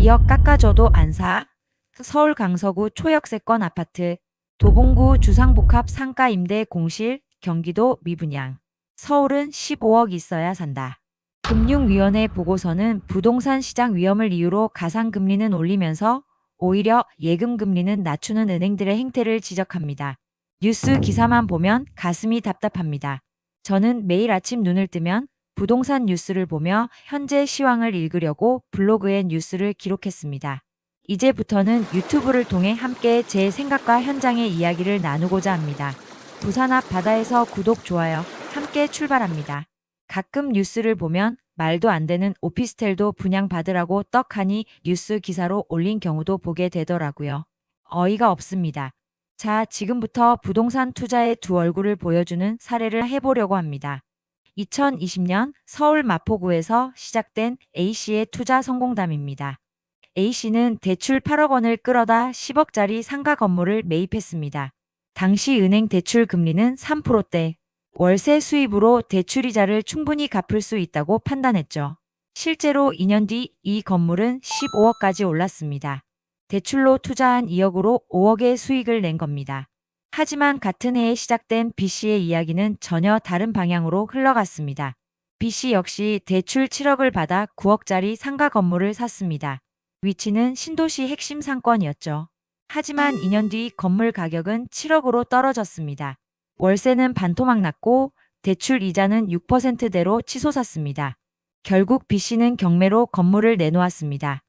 2억 깎아줘도 안 사. 서울 강서구 초역세권 아파트, 도봉구 주상복합 상가 임대 공실, 경기도 미분양. 서울은 15억 있어야 산다. 금융위원회 보고서는 부동산 시장 위험을 이유로 가상금리는 올리면서 오히려 예금금리는 낮추는 은행들의 행태를 지적합니다. 뉴스 기사만 보면 가슴이 답답합니다. 저는 매일 아침 눈을 뜨면 부동산 뉴스를 보며 현재 시황을 읽으려고 블로그에 뉴스를 기록했습니다. 이제부터는 유튜브를 통해 함께 제 생각과 현장의 이야기를 나누고자 합니다. 부산 앞 바다에서 구독, 좋아요 함께 출발합니다. 가끔 뉴스를 보면 말도 안 되는 오피스텔도 분양받으라고 떡하니 뉴스 기사로 올린 경우도 보게 되더라고요. 어이가 없습니다. 자, 지금부터 부동산 투자의 두 얼굴을 보여주는 사례를 해보려고 합니다. 2020년 서울 마포구에서 시작된 A씨의 투자 성공담입니다. A씨는 대출 8억 원을 끌어다 10억짜리 상가 건물을 매입했습니다. 당시 은행 대출 금리는 3%대, 월세 수입으로 대출이자를 충분히 갚을 수 있다고 판단했죠. 실제로 2년 뒤 이 건물은 15억까지 올랐습니다. 대출로 투자한 2억으로 5억의 수익을 낸 겁니다. 하지만 같은 해에 시작된 B씨의 이야기는 전혀 다른 방향으로 흘러갔습니다. B씨 역시 대출 7억을 받아 9억짜리 상가 건물을 샀습니다. 위치는 신도시 핵심 상권이었죠. 하지만 2년 뒤 건물 가격은 7억으로 떨어졌습니다. 월세는 반토막 났고 대출 이자는 6%대로 치솟았습니다. 결국 B씨는 경매로 건물을 내놓았습니다.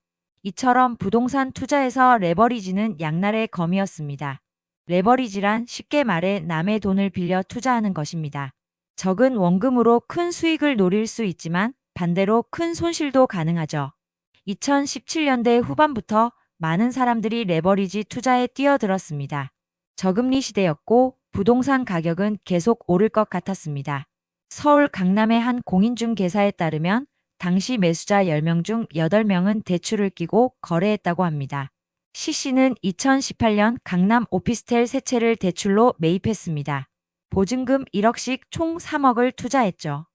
이처럼 부동산 투자에서 레버리지는 양날의 검이었습니다. 레버리지란 쉽게 말해 남의 돈을 빌려 투자하는 것입니다. 적은 원금으로 큰 수익을 노릴 수 있지만 반대로 큰 손실도 가능하죠. 2017년대 후반부터 많은 사람들이 레버리지 투자에 뛰어들었습니다. 저금리 시대였고 부동산 가격은 계속 오를 것 같았습니다. 서울 강남의 한 공인중개사에 따르면 당시 매수자 10명 중 8명은 대출을 끼고 거래했다고 합니다. C씨는 2018년 강남 오피스텔 세 채를 대출로 매입했습니다. 보증금 1억씩 총 3억을 투자했죠.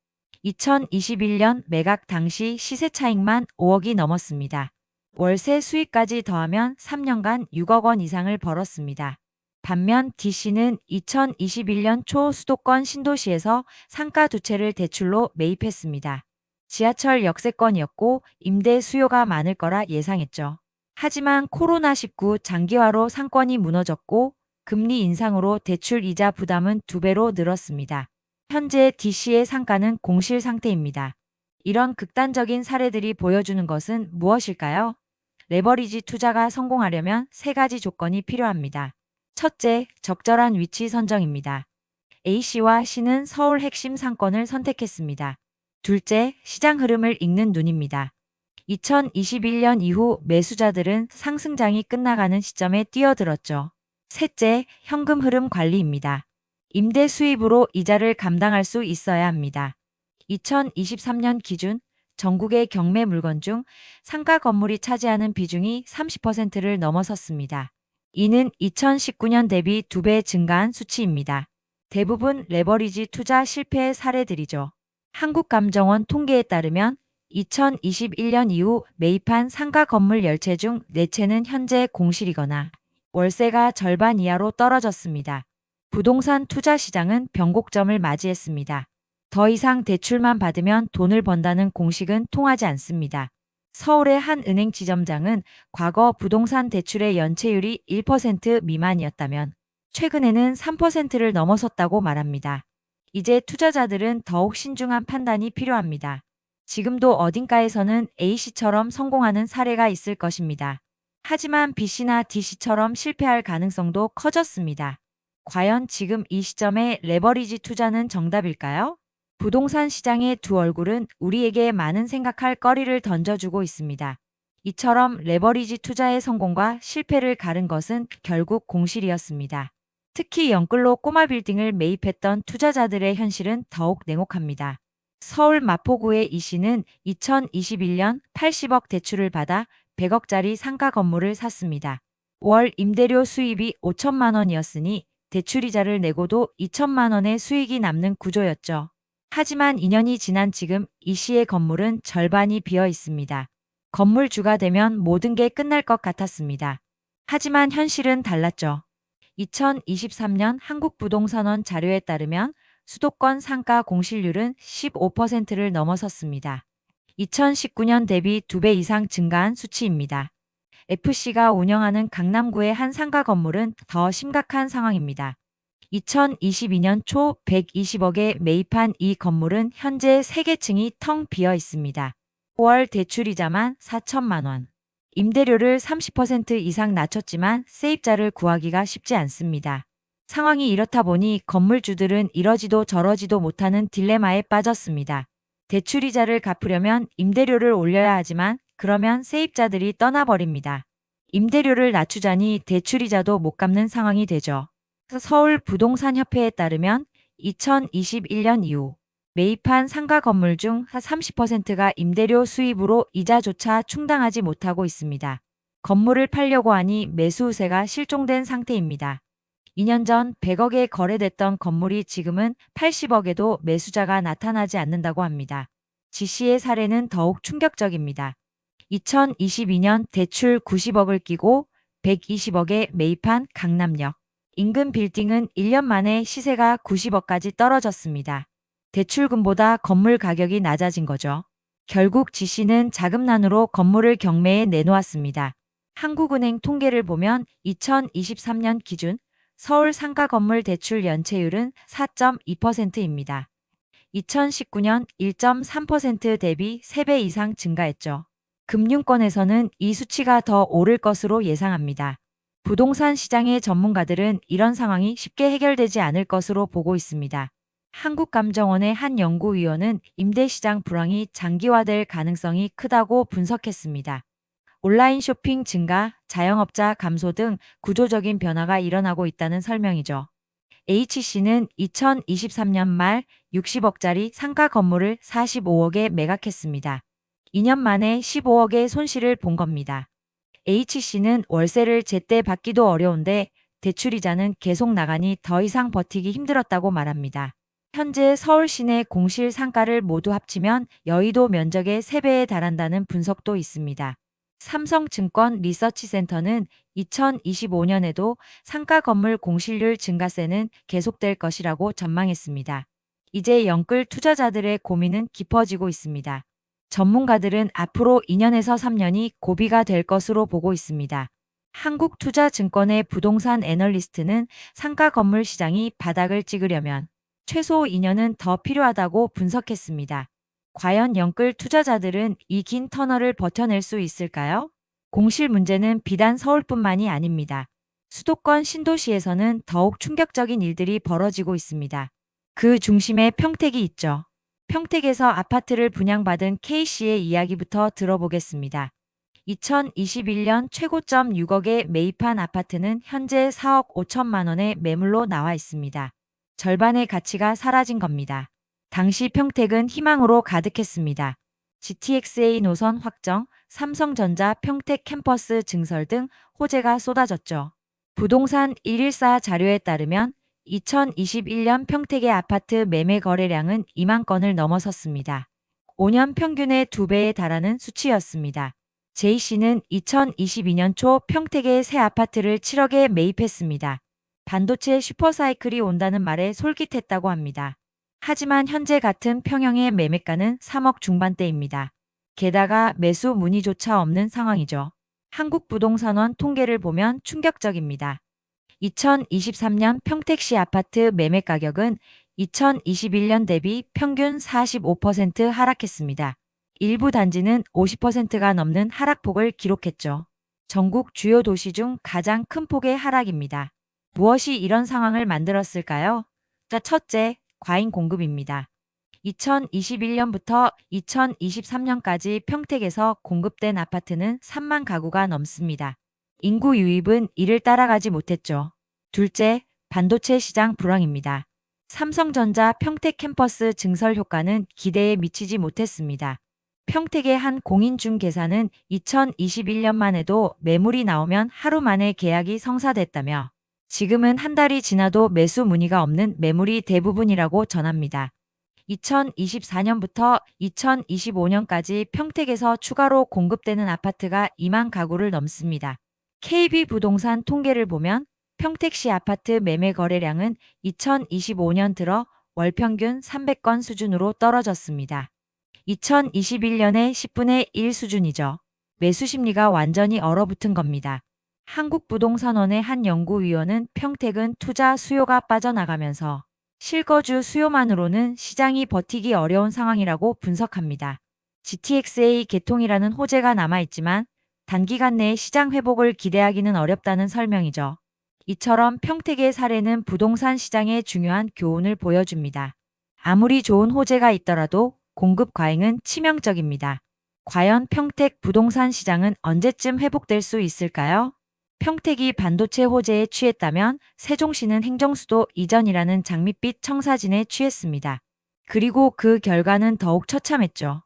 2021년 매각 당시 시세 차익만 5억이 넘었습니다. 월세 수익까지 더하면 3년간 6억 원 이상을 벌었습니다. 반면 D씨는 2021년 초 수도권 신도시에서 상가 두 채를 대출로 매입했습니다. 지하철 역세권이었고 임대 수요가 많을 거라 예상했죠. 하지만 코로나19 장기화로 상권이 무너졌고 금리 인상으로 대출 이자 부담은 2배로 늘었습니다. 현재 D씨의 상가는 공실 상태입니다. 이런 극단적인 사례들이 보여주는 것은 무엇일까요? 레버리지 투자가 성공하려면 3가지 조건이 필요합니다. 첫째, 적절한 위치 선정입니다. A씨와 C는 서울 핵심 상권을 선택했습니다. 둘째, 시장 흐름을 읽는 눈입니다. 2021년 이후 매수자들은 상승장이 끝나가는 시점에 뛰어들었죠. 셋째, 현금 흐름 관리입니다. 임대 수입으로 이자를 감당할 수 있어야 합니다. 2023년 기준 전국의 경매 물건 중 상가 건물이 차지하는 비중이 30%를 넘어섰습니다. 이는 2019년 대비 2배 증가한 수치입니다. 대부분 레버리지 투자 실패의 사례들이죠. 한국감정원 통계에 따르면 2021년 이후 매입한 상가 건물 10채 중 4채는 현재 공실이거나 월세가 절반 이하로 떨어졌습니다. 부동산 투자 시장은 변곡점을 맞이했습니다. 더 이상 대출만 받으면 돈을 번다는 공식은 통하지 않습니다. 서울의 한 은행 지점장은 과거 부동산 대출의 연체율이 1% 미만이었다면 최근에는 3%를 넘어섰다고 말합니다. 이제 투자자들은 더욱 신중한 판단이 필요합니다. 지금도 어딘가에서는 A씨처럼 성공하는 사례가 있을 것입니다. 하지만 B씨나 D씨처럼 실패할 가능성도 커졌습니다. 과연 지금 이 시점에 레버리지 투자는 정답일까요? 부동산 시장의 두 얼굴은 우리에게 많은 생각할 거리를 던져주고 있습니다. 이처럼 레버리지 투자의 성공과 실패를 가른 것은 결국 공실이었습니다. 특히 영끌로 꼬마 빌딩을 매입했던 투자자들의 현실은 더욱 냉혹합니다. 서울 마포구의 이 씨는 2021년 80억 대출을 받아 100억짜리 상가 건물을 샀습니다. 월 임대료 수입이 5천만 원이었으니 대출이자를 내고도 2천만 원의 수익이 남는 구조였죠. 하지만 2년이 지난 지금 이 씨의 건물은 절반이 비어 있습니다. 건물주가 되면 모든 게 끝날 것 같았습니다. 하지만 현실은 달랐죠. 2023년 한국부동산원 자료에 따르면 수도권 상가 공실률은 15%를 넘어섰습니다. 2019년 대비 2배 이상 증가한 수치입니다. FC가 운영하는 강남구의 한 상가 건물은 더 심각한 상황입니다. 2022년 초 120억에 매입한 이 건물은 현재 3개 층이 텅 비어 있습니다. 5월 대출이자만 4천만 원. 임대료를 30% 이상 낮췄지만 세입자를 구하기가 쉽지 않습니다. 상황이 이렇다 보니 건물주들은 이러지도 저러지도 못하는 딜레마에 빠졌습니다. 대출이자를 갚으려면 임대료를 올려야 하지만 그러면 세입자들이 떠나버립니다. 임대료를 낮추자니 대출이자도 못 갚는 상황이 되죠. 서울부동산협회에 따르면 2021년 이후 매입한 상가 건물 중 30%가 임대료 수입으로 이자조차 충당하지 못하고 있습니다. 건물을 팔려고 하니 매수 우세가 실종된 상태입니다. 2년 전 100억에 거래됐던 건물이 지금은 80억에도 매수자가 나타나지 않는다고 합니다. G씨의 사례는 더욱 충격적입니다. 2022년 대출 90억을 끼고 120억에 매입한 강남역. 인근 빌딩은 1년 만에 시세가 90억까지 떨어졌습니다. 대출금보다 건물 가격이 낮아진 거죠. 결국 G씨는 자금난으로 건물을 경매에 내놓았습니다. 한국은행 통계를 보면 2023년 기준 서울 상가 건물 대출 연체율은 4.2%입니다. 2019년 1.3% 대비 3배 이상 증가했죠. 금융권에서는 이 수치가 더 오를 것으로 예상합니다. 부동산 시장의 전문가들은 이런 상황이 쉽게 해결되지 않을 것으로 보고 있습니다. 한국감정원의 한 연구위원은 임대시장 불황이 장기화될 가능성이 크다고 분석했습니다. 온라인 쇼핑 증가, 자영업자 감소 등 구조적인 변화가 일어나고 있다는 설명이죠. H씨는 2023년 말 60억짜리 상가 건물을 45억에 매각했습니다. 2년 만에 15억의 손실을 본 겁니다. H씨는 월세를 제때 받기도 어려운데 대출이자는 계속 나가니 더 이상 버티기 힘들었다고 말합니다. 현재 서울 시내 공실 상가를 모두 합치면 여의도 면적의 3배에 달한다는 분석도 있습니다. 삼성증권 리서치센터는 2025년에도 상가 건물 공실률 증가세는 계속될 것이라고 전망했습니다. 이제 영끌 투자자들의 고민은 깊어지고 있습니다. 전문가들은 앞으로 2년에서 3년이 고비가 될 것으로 보고 있습니다. 한국투자증권의 부동산 애널리스트는 상가 건물 시장이 바닥을 찍으려면 최소 2년은 더 필요하다고 분석했습니다. 과연 영끌 투자자들은 이 긴 터널을 버텨낼 수 있을까요? 공실 문제는 비단 서울뿐만이 아닙니다. 수도권 신도시에서는 더욱 충격적인 일들이 벌어지고 있습니다. 그 중심에 평택이 있죠. 평택에서 아파트를 분양받은 K씨의 이야기부터 들어보겠습니다. 2021년 최고점 6억에 매입한 아파트는 현재 4억 5천만 원의 매물로 나와 있습니다. 절반의 가치가 사라진 겁니다. 당시 평택은 희망으로 가득했습니다. GTX-A 노선 확정, 삼성전자 평택 캠퍼스 증설 등 호재가 쏟아졌죠. 부동산 114 자료에 따르면 2021년 평택의 아파트 매매 거래량은 2만 건을 넘어섰습니다. 5년 평균의 2배에 달하는 수치였습니다. J씨는 2022년 초 평택의 새 아파트를 7억에 매입했습니다. 반도체 슈퍼사이클이 온다는 말에 솔깃했다고 합니다. 하지만 현재 같은 평형의 매매가는 3억 중반대입니다. 게다가 매수 문의조차 없는 상황이죠. 한국부동산원 통계를 보면 충격적입니다. 2023년 평택시 아파트 매매 가격은 2021년 대비 평균 45% 하락했습니다. 일부 단지는 50%가 넘는 하락폭을 기록했죠. 전국 주요 도시 중 가장 큰 폭의 하락입니다. 무엇이 이런 상황을 만들었을까요? 첫째, 과잉 공급입니다. 2021년부터 2023년까지 평택에서 공급된 아파트는 3만 가구가 넘습니다. 인구 유입은 이를 따라가지 못했죠. 둘째, 반도체 시장 불황입니다. 삼성전자 평택 캠퍼스 증설 효과는 기대에 미치지 못했습니다. 평택의 한 공인중 개사는 2021년만 해도 매물이 나오면 하루 만에 계약이 성사됐다며 지금은 한 달이 지나도 매수 문의가 없는 매물이 대부분이라고 전합니다. 2024년부터 2025년까지 평택에서 추가로 공급되는 아파트가 2만 가구를 넘습니다. KB부동산 통계를 보면 평택시 아파트 매매 거래량은 2025년 들어 월 평균 300건 수준으로 떨어졌습니다. 2021년의 10분의 1 수준이죠. 매수 심리가 완전히 얼어붙은 겁니다. 한국부동산원의 한 연구위원은 평택은 투자 수요가 빠져나가면서 실거주 수요만으로는 시장이 버티기 어려운 상황이라고 분석합니다. GTXA 개통이라는 호재가 남아있지만 단기간 내에 시장 회복을 기대하기는 어렵다는 설명이죠. 이처럼 평택의 사례는 부동산 시장의 중요한 교훈을 보여줍니다. 아무리 좋은 호재가 있더라도 공급 과잉은 치명적입니다. 과연 평택 부동산 시장은 언제쯤 회복될 수 있을까요? 평택이 반도체 호재에 취했다면 세종시는 행정수도 이전이라는 장밋빛 청사진에 취했습니다. 그리고 그 결과는 더욱 처참했죠.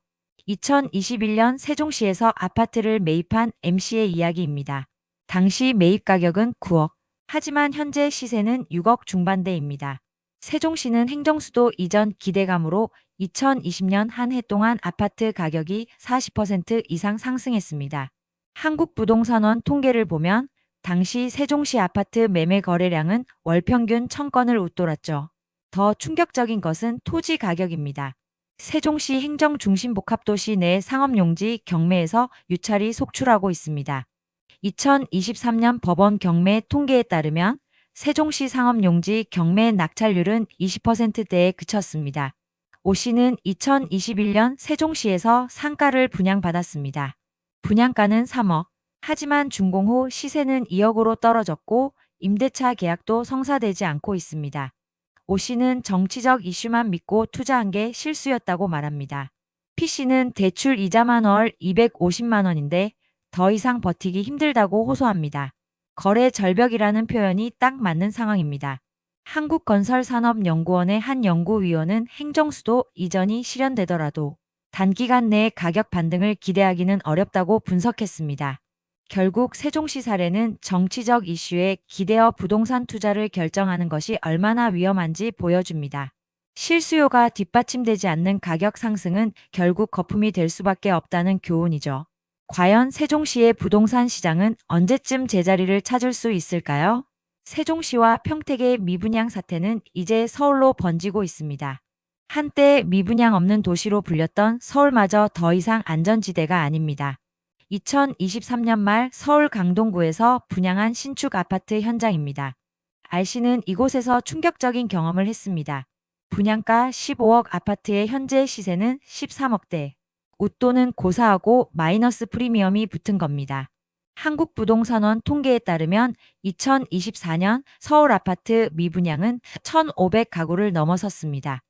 2021년 세종시에서 아파트를 매입한 MC의 이야기입니다. 당시 매입 가격은 9억, 하지만 현재 시세는 6억 중반대입니다. 세종시는 행정수도 이전 기대감으로 2020년 한 해 동안 아파트 가격이 40% 이상 상승했습니다. 한국부동산원 통계를 보면 당시 세종시 아파트 매매 거래량은 월 평균 1000건을 웃돌았죠. 더 충격적인 것은 토지 가격입니다. 세종시 행정중심복합도시 내 상업용지 경매에서 유찰이 속출하고 있습니다. 2023년 법원 경매 통계에 따르면 세종시 상업용지 경매 낙찰률은 20%대에 그쳤습니다. 오 씨는 2021년 세종시에서 상가를 분양받았습니다. 분양가는 3억, 하지만 준공 후 시세는 2억으로 떨어졌고 임대차 계약도 성사되지 않고 있습니다. 오 씨는 정치적 이슈만 믿고 투자한 게 실수였다고 말합니다. P 씨는 대출 이자만 월 250만 원인데 더 이상 버티기 힘들다고 호소합니다. 거래 절벽이라는 표현이 딱 맞는 상황입니다. 한국건설산업연구원의 한 연구위원은 행정수도 이전이 실현되더라도 단기간 내에 가격 반등을 기대하기는 어렵다고 분석했습니다. 결국 세종시 사례는 정치적 이슈에 기대어 부동산 투자를 결정하는 것이 얼마나 위험한지 보여줍니다. 실수요가 뒷받침되지 않는 가격 상승은 결국 거품이 될 수밖에 없다는 교훈이죠. 과연 세종시의 부동산 시장은 언제쯤 제자리를 찾을 수 있을까요? 세종시와 평택의 미분양 사태는 이제 서울로 번지고 있습니다. 한때 미분양 없는 도시로 불렸던 서울마저 더 이상 안전지대가 아닙니다. 2023년 말 서울 강동구에서 분양한 신축 아파트 현장입니다. R씨는 이곳에서 충격적인 경험을 했습니다. 분양가 15억 아파트의 현재 시세는 13억대. 웃돈은 고사하고 마이너스 프리미엄이 붙은 겁니다. 한국부동산원 통계에 따르면 2024년 서울 아파트 미분양은 1,500가구를 넘어섰습니다.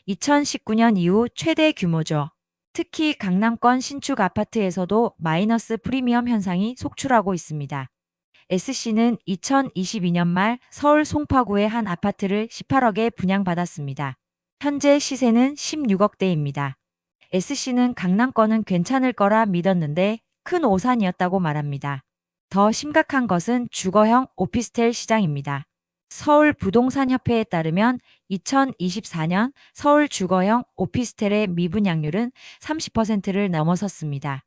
2019년 이후 최대 규모죠. 특히 강남권 신축 아파트에서도 마이너스 프리미엄 현상이 속출하고 있습니다. S씨는 2022년 말 서울 송파구의 한 아파트를 18억에 분양받았습니다. 현재 시세는 16억대입니다. S씨는 강남권은 괜찮을 거라 믿었는데 큰 오산이었다고 말합니다. 더 심각한 것은 주거형 오피스텔 시장입니다. 서울부동산협회에 따르면 2024년 서울 주거형 오피스텔의 미분양률은 30%를 넘어섰습니다.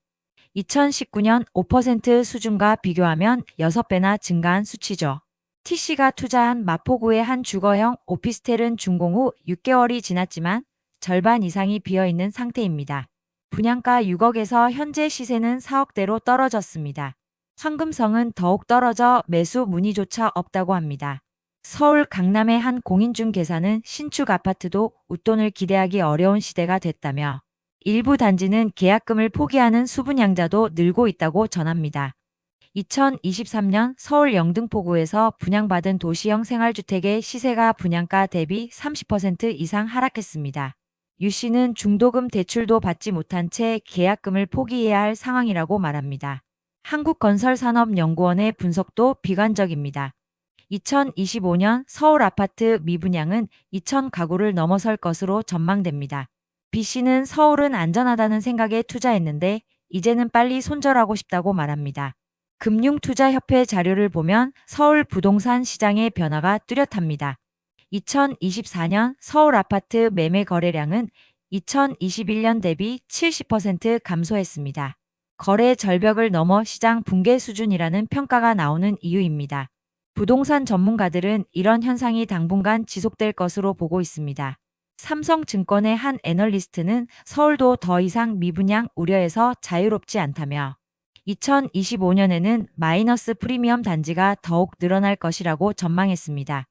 2019년 5% 수준과 비교하면 6배나 증가한 수치죠. T씨가 투자한 마포구의 한 주거형 오피스텔은 준공 후 6개월이 지났지만 절반 이상이 비어있는 상태입니다. 분양가 6억에서 현재 시세는 4억대로 떨어졌습니다. 황금성은 더욱 떨어져 매수 문의조차 없다고 합니다. 서울 강남의 한 공인중개사는 신축 아파트도 웃돈을 기대하기 어려운 시대가 됐다며 일부 단지는 계약금을 포기하는 수분양자도 늘고 있다고 전합니다. 2023년 서울 영등포구에서 분양받은 도시형 생활주택의 시세가 분양가 대비 30% 이상 하락했습니다. 유 씨는 중도금 대출도 받지 못한 채 계약금을 포기해야 할 상황이라고 말합니다. 한국건설산업연구원의 분석도 비관적입니다. 2025년 서울 아파트 미분양은 2,000가구를 넘어설 것으로 전망됩니다. B씨는 서울은 안전하다는 생각에 투자했는데 이제는 빨리 손절하고 싶다고 말합니다. 금융투자협회 자료를 보면 서울 부동산 시장의 변화가 뚜렷합니다. 2024년 서울 아파트 매매 거래량은 2021년 대비 70% 감소했습니다. 거래 절벽을 넘어 시장 붕괴 수준이라는 평가가 나오는 이유입니다. 부동산 전문가들은 이런 현상이 당분간 지속될 것으로 보고 있습니다. 삼성증권의 한 애널리스트는 서울도 더 이상 미분양 우려에서 자유롭지 않다며 2025년에는 마이너스 프리미엄 단지가 더욱 늘어날 것이라고 전망했습니다.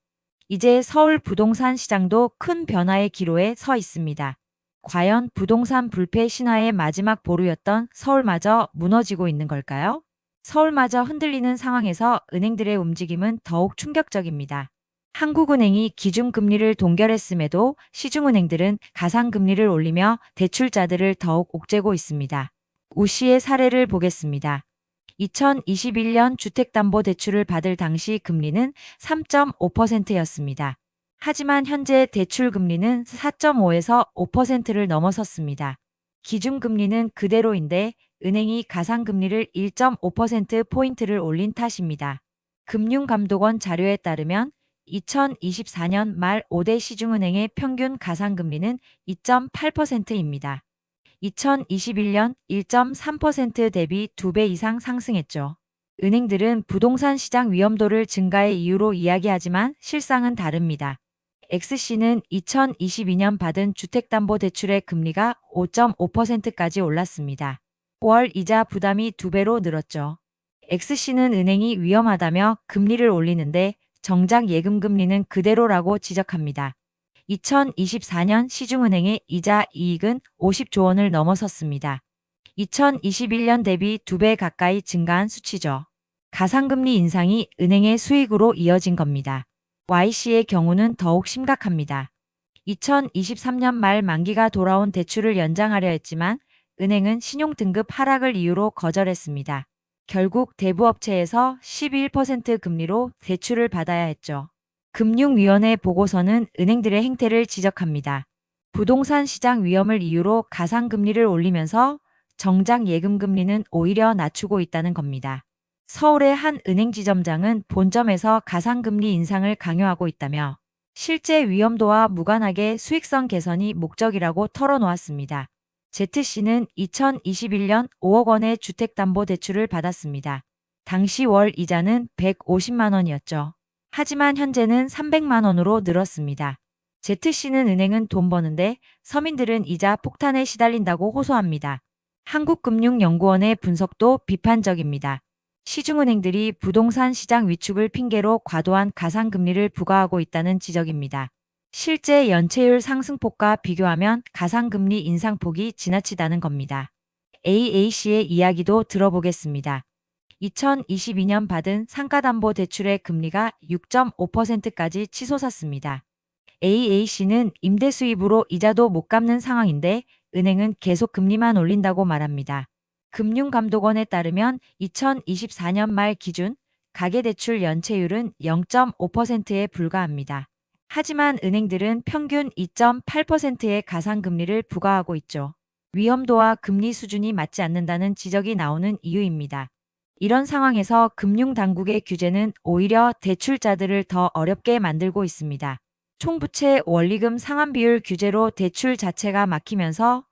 이제 서울 부동산 시장도 큰 변화의 기로에 서 있습니다. 과연 부동산 불패 신화의 마지막 보루였던 서울마저 무너지고 있는 걸까요? 서울마저 흔들리는 상황에서 은행들의 움직임은 더욱 충격적입니다. 한국은행이 기준금리를 동결했음에도 시중은행들은 가상금리를 올리며 대출자들을 더욱 옥죄고 있습니다. 우 씨의 사례를 보겠습니다. 2021년 주택담보대출을 받을 당시 금리는 3.5%였습니다. 하지만 현재 대출 금리는 4.5에서 5%를 넘어섰습니다. 기준금리는 그대로인데 은행이 가상금리를 1.5%포인트를 올린 탓입니다. 금융감독원 자료에 따르면 2024년 말 5대 시중은행의 평균 가상금리는 2.8%입니다. 2021년 1.3% 대비 2배 이상 상승했죠. 은행들은 부동산 시장 위험도를 증가의 이유로 이야기하지만 실상은 다릅니다. X씨는 2022년 받은 주택담보대출의 금리가 5.5%까지 올랐습니다. 월 이자 부담이 2배로 늘었죠. X씨는 은행이 위험하다며 금리를 올리는데 정작 예금금리는 그대로라고 지적합니다. 2024년 시중은행의 이자 이익은 50조 원을 넘어섰습니다. 2021년 대비 2배 가까이 증가한 수치죠. 가상금리 인상이 은행의 수익으로 이어진 겁니다. Y씨의 경우는 더욱 심각합니다. 2023년 말 만기가 돌아온 대출을 연장하려 했지만 은행은 신용등급 하락을 이유로 거절했습니다. 결국 대부업체에서 11% 금리로 대출을 받아야 했죠. 금융위원회 보고서는 은행들의 행태를 지적합니다. 부동산 시장 위험을 이유로 가상금리를 올리면서 정작 예금금리는 오히려 낮추고 있다는 겁니다. 서울의 한 은행 지점장은 본점에서 가상금리 인상을 강요하고 있다며 실제 위험도와 무관하게 수익성 개선이 목적이라고 털어놓았습니다. Z씨는 2021년 5억 원의 주택담보대출을 받았습니다. 당시 월 이자는 150만 원이었죠. 하지만 현재는 300만 원으로 늘었습니다. Z씨는 은행은 돈 버는데 서민들은 이자 폭탄에 시달린다고 호소합니다. 한국금융연구원의 분석도 비판적입니다. 시중은행들이 부동산 시장 위축을 핑계로 과도한 가상금리를 부과하고 있다는 지적입니다. 실제 연체율 상승폭과 비교하면 가상금리 인상폭이 지나치다는 겁니다. AAC의 이야기도 들어보겠습니다. 2022년 받은 상가담보대출의 금리가 6.5%까지 치솟았습니다. AAC는 임대 수입으로 이자도 못 갚는 상황인데 은행은 계속 금리만 올린다고 말합니다. 금융감독원에 따르면 2024년 말 기준 가계대출 연체율은 0.5%에 불과합니다. 하지만 은행들은 평균 2.8%의 가상금리를 부과하고 있죠. 위험도와 금리 수준이 맞지 않는다는 지적이 나오는 이유입니다. 이런 상황에서 금융당국의 규제는 오히려 대출자들을 더 어렵게 만들고 있습니다. 총부채 원리금 상환비율 규제로 대출 자체가 막히면서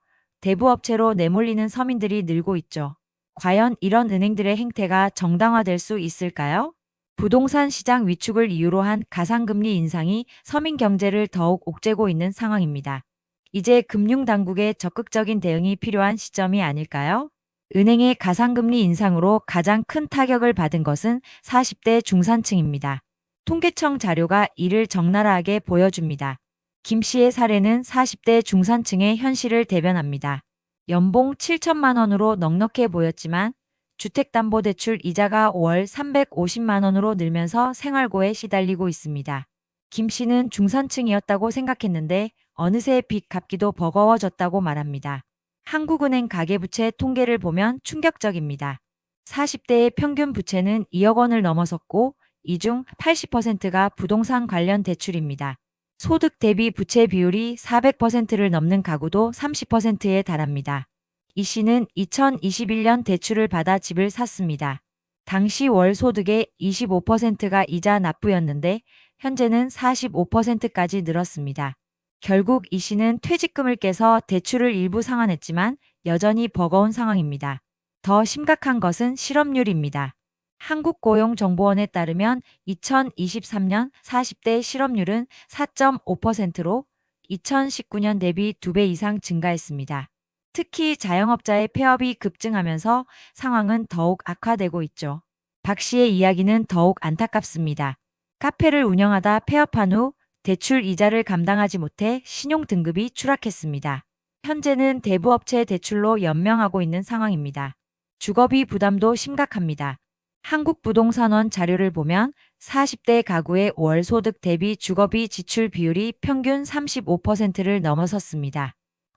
대부업체로 내몰리는 서민들이 늘고 있죠. 과연 이런 은행들의 행태가 정당화될 수 있을까요? 부동산 시장 위축을 이유로 한 가상금리 인상이 서민 경제를 더욱 옥죄고 있는 상황입니다. 이제 금융당국의 적극적인 대응이 필요한 시점이 아닐까요? 은행의 가상금리 인상으로 가장 큰 타격을 받은 것은 40대 중산층입니다. 통계청 자료가 이를 적나라하게 보여줍니다. 김 씨의 사례는 40대 중산층의 현실을 대변합니다. 연봉 7천만 원으로 넉넉해 보였지만 주택담보대출 이자가 월 350만 원으로 늘면서 생활고에 시달리고 있습니다. 김 씨는 중산층이었다고 생각했는데 어느새 빚 갚기도 버거워졌다고 말합니다. 한국은행 가계부채 통계를 보면 충격적입니다. 40대의 평균 부채는 2억 원을 넘어섰고 이 중 80%가 부동산 관련 대출입니다. 소득 대비 부채 비율이 400%를 넘는 가구도 30%에 달합니다. 이 씨는 2021년 대출을 받아 집을 샀습니다. 당시 월 소득의 25%가 이자 납부였는데 현재는 45%까지 늘었습니다. 결국 이 씨는 퇴직금을 깨서 대출을 일부 상환했지만 여전히 버거운 상황입니다. 더 심각한 것은 실업률입니다. 한국고용정보원에 따르면 2023년 40대 실업률은 4.5%로 2019년 대비 2배 이상 증가했습니다. 특히 자영업자의 폐업이 급증하면서 상황은 더욱 악화되고 있죠. 박 씨의 이야기는 더욱 안타깝습니다. 카페를 운영하다 폐업한 후 대출 이자를 감당하지 못해 신용 등급이 추락했습니다. 현재는 대부업체 대출로 연명하고 있는 상황입니다. 주거비 부담도 심각합니다. 한국부동산원 자료를 보면 40대 가구의 월 소득 대비 주거비 지출 비율이 평균 35%를 넘어섰습니다.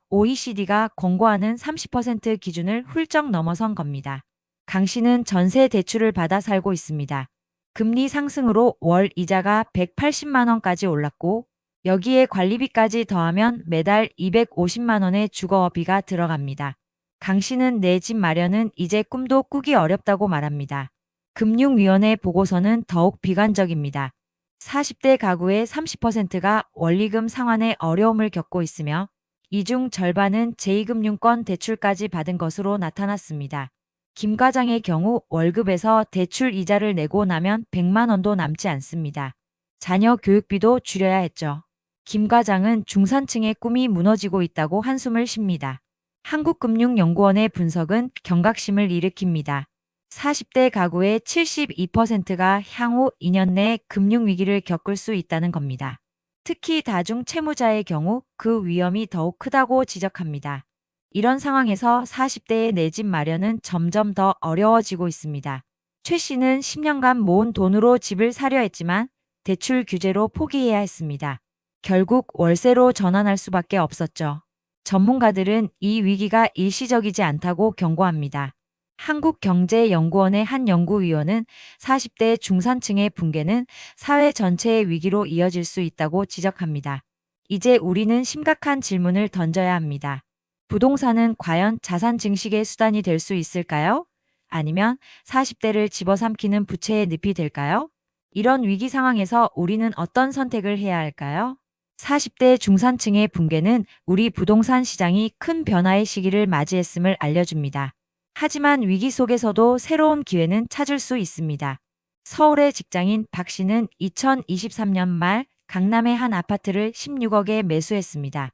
OECD가 권고하는 30% 기준을 훌쩍 넘어선 겁니다. 강 씨는 전세 대출을 받아 살고 있습니다. 금리 상승으로 월 이자가 180만 원까지 올랐고 여기에 관리비까지 더하면 매달 250만 원의 주거비가 들어갑니다. 강 씨는 내 집 마련은 이제 꿈도 꾸기 어렵다고 말합니다. 금융위원회 보고서는 더욱 비관적입니다. 40대 가구의 30%가 원리금 상환에 어려움을 겪고 있으며 이 중 절반은 제2금융권 대출까지 받은 것으로 나타났습니다. 김 과장의 경우 월급에서 대출 이자를 내고 나면 100만 원도 남지 않습니다. 자녀 교육비도 줄여야 했죠. 김 과장은 중산층의 꿈이 무너지고 있다고 한숨을 쉽니다. 한국금융연구원의 분석은 경각심을 일으킵니다. 40대 가구의 72%가 향후 2년 내 금융위기를 겪을 수 있다는 겁니다. 특히 다중채무자의 경우 그 위험이 더욱 크다고 지적합니다. 이런 상황에서 40대의 내 집 마련은 점점 더 어려워지고 있습니다. 최 씨는 10년간 모은 돈으로 집을 사려 했지만 대출 규제로 포기해야 했습니다. 결국 월세로 전환할 수밖에 없었죠. 전문가들은 이 위기가 일시적이지 않다고 경고합니다. 한국경제연구원의 한 연구위원은 40대 중산층의 붕괴는 사회 전체의 위기로 이어질 수 있다고 지적합니다. 이제 우리는 심각한 질문을 던져야 합니다. 부동산은 과연 자산 증식의 수단이 될 수 있을까요? 아니면 40대를 집어삼키는 부채의 늪이 될까요? 이런 위기 상황에서 우리는 어떤 선택을 해야 할까요? 40대 중산층의 붕괴는 우리 부동산 시장이 큰 변화의 시기를 맞이했음을 알려줍니다. 하지만 위기 속에서도 새로운 기회는 찾을 수 있습니다. 서울의 직장인 박 씨는 2023년 말 강남의 한 아파트를 16억에 매수했습니다.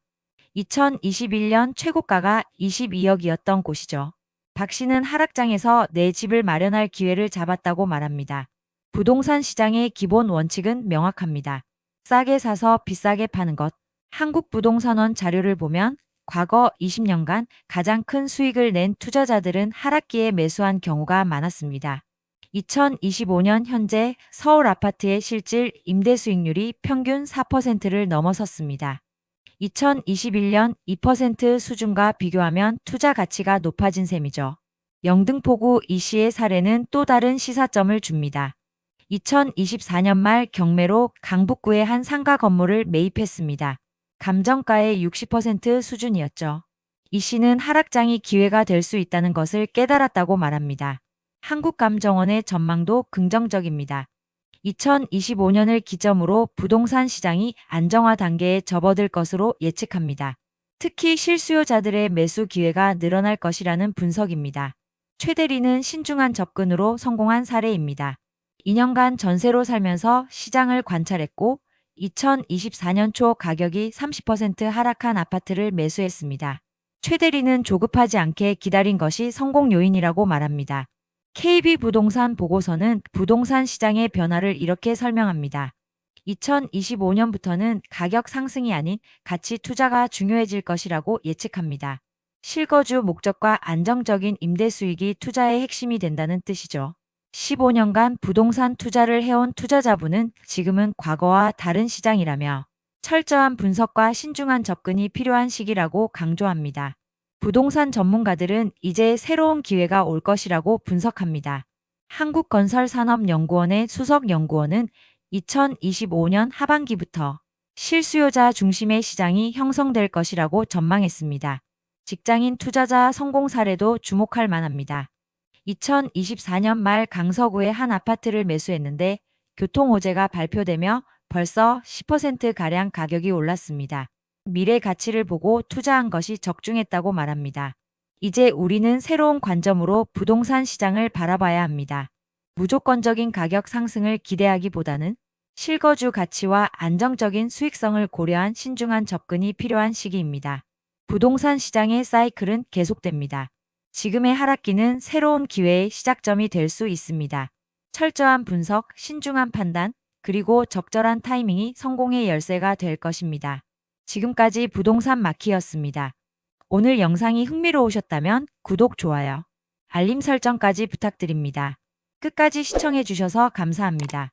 2021년 최고가가 22억이었던 곳이죠. 박 씨는 하락장에서 내 집을 마련할 기회를 잡았다고 말합니다. 부동산 시장의 기본 원칙은 명확합니다. 싸게 사서 비싸게 파는 것. 한국부동산원 자료를 보면 과거 20년간 가장 큰 수익을 낸 투자자들은 하락기에 매수한 경우가 많았습니다. 2025년 현재 서울 아파트의 실질 임대 수익률이 평균 4%를 넘어섰습니다. 2021년 2% 수준과 비교하면 투자 가치가 높아진 셈이죠. 영등포구 이 씨의 사례는 또 다른 시사점을 줍니다. 2024년 말 경매로 강북구의 한 상가 건물을 매입했습니다. 감정가의 60% 수준이었죠. 이 씨는 하락장이 기회가 될 수 있다는 것을 깨달았다고 말합니다. 한국감정원의 전망도 긍정적입니다. 2025년을 기점으로 부동산 시장이 안정화 단계에 접어들 것으로 예측합니다. 특히 실수요자들의 매수 기회가 늘어날 것이라는 분석입니다. 최 대리는 신중한 접근으로 성공한 사례입니다. 2년간 전세로 살면서 시장을 관찰했고 2024년 초 가격이 30% 하락한 아파트를 매수했습니다. 최 대리는 조급하지 않게 기다린 것이 성공 요인이라고 말합니다. KB부동산 보고서는 부동산 시장의 변화를 이렇게 설명합니다. 2025년부터는 가격 상승이 아닌 가치 투자가 중요해질 것이라고 예측합니다. 실거주 목적과 안정적인 임대 수익이 투자의 핵심이 된다는 뜻이죠. 15년간 부동산 투자를 해온 투자자분은 지금은 과거와 다른 시장이라며 철저한 분석과 신중한 접근이 필요한 시기라고 강조합니다. 부동산 전문가들은 이제 새로운 기회가 올 것이라고 분석합니다. 한국건설산업연구원의 수석연구원은 2025년 하반기부터 실수요자 중심의 시장이 형성될 것이라고 전망했습니다. 직장인 투자자 성공 사례도 주목할 만합니다. 2024년 말 강서구의 한 아파트를 매수했는데 교통호재가 발표되며 벌써 10%가량 가격이 올랐습니다. 미래 가치를 보고 투자한 것이 적중했다고 말합니다. 이제 우리는 새로운 관점으로 부동산 시장을 바라봐야 합니다. 무조건적인 가격 상승을 기대하기보다는 실거주 가치와 안정적인 수익성을 고려한 신중한 접근이 필요한 시기입니다. 부동산 시장의 사이클은 계속됩니다. 지금의 하락기는 새로운 기회의 시작점이 될 수 있습니다. 철저한 분석, 신중한 판단, 그리고 적절한 타이밍이 성공의 열쇠가 될 것입니다. 지금까지 부동산 마키였습니다. 오늘 영상이 흥미로우셨다면 구독, 좋아요, 알림 설정까지 부탁드립니다. 끝까지 시청해 주셔서 감사합니다.